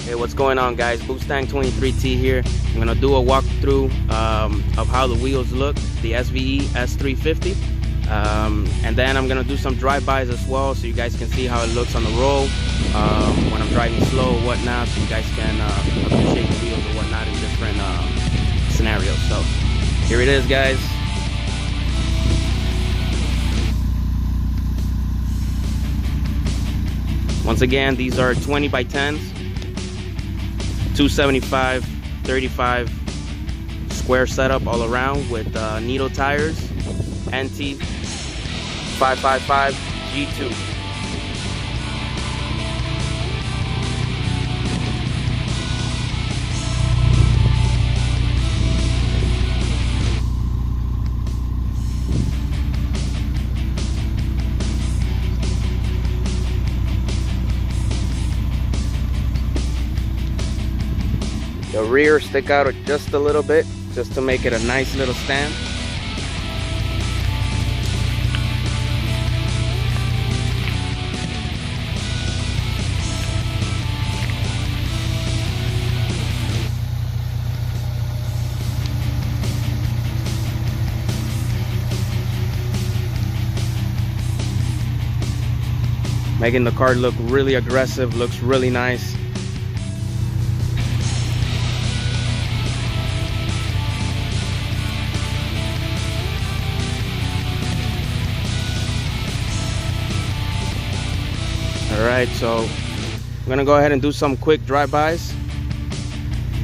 Hey, what's going on, guys? Mustang 23T here. I'm gonna do a walkthrough of how the wheels look, the SVE S350, and then I'm gonna do some drive-bys as well, so you guys can see how it looks on the road when I'm driving slow or whatnot, so you guys can appreciate the wheels or whatnot in different scenarios. So here it is, guys. Once again, these are 20 by 10s, 275 35 square setup all around with Nitto tires, NT555 G2. The rear stick out just a little bit, just to make it a nice little stand. Making the car look really aggressive, looks really nice. Alright, so I'm gonna go ahead and do some quick drive-bys.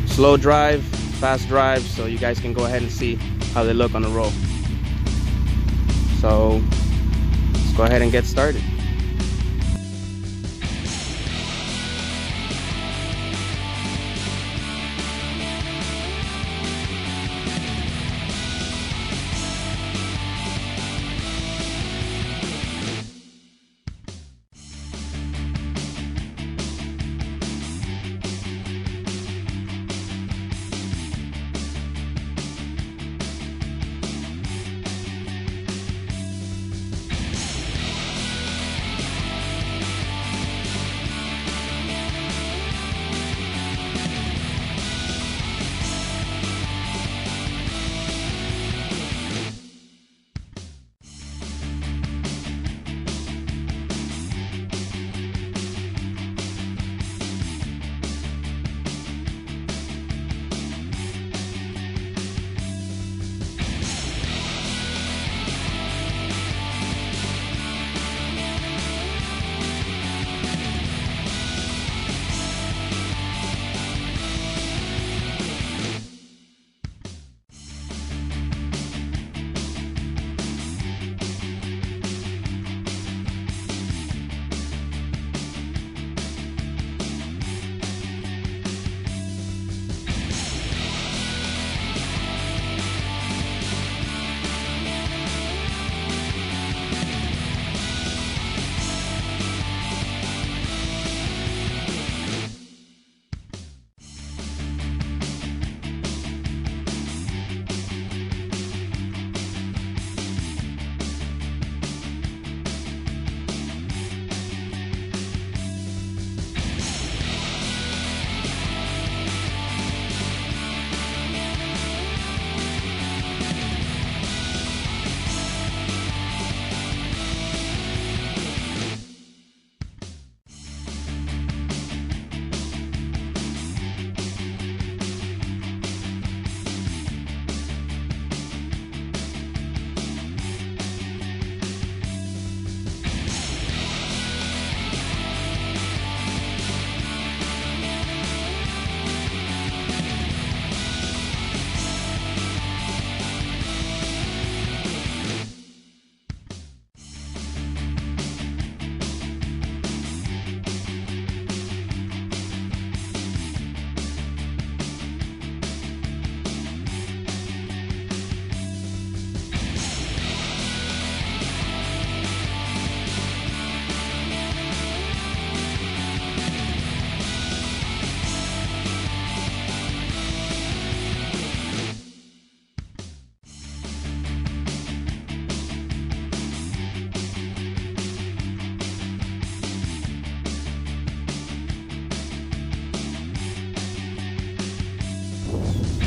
Slow drive, fast drive, so you guys can go ahead and see how they look on the road. So let's go ahead and get started.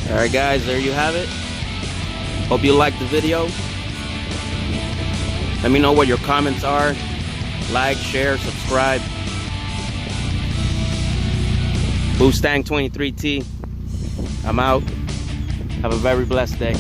Alright guys, there you have it. Hope you liked the video. Let me know what your comments are. Like, share, subscribe. Mustang 23T. I'm out. Have a very blessed day.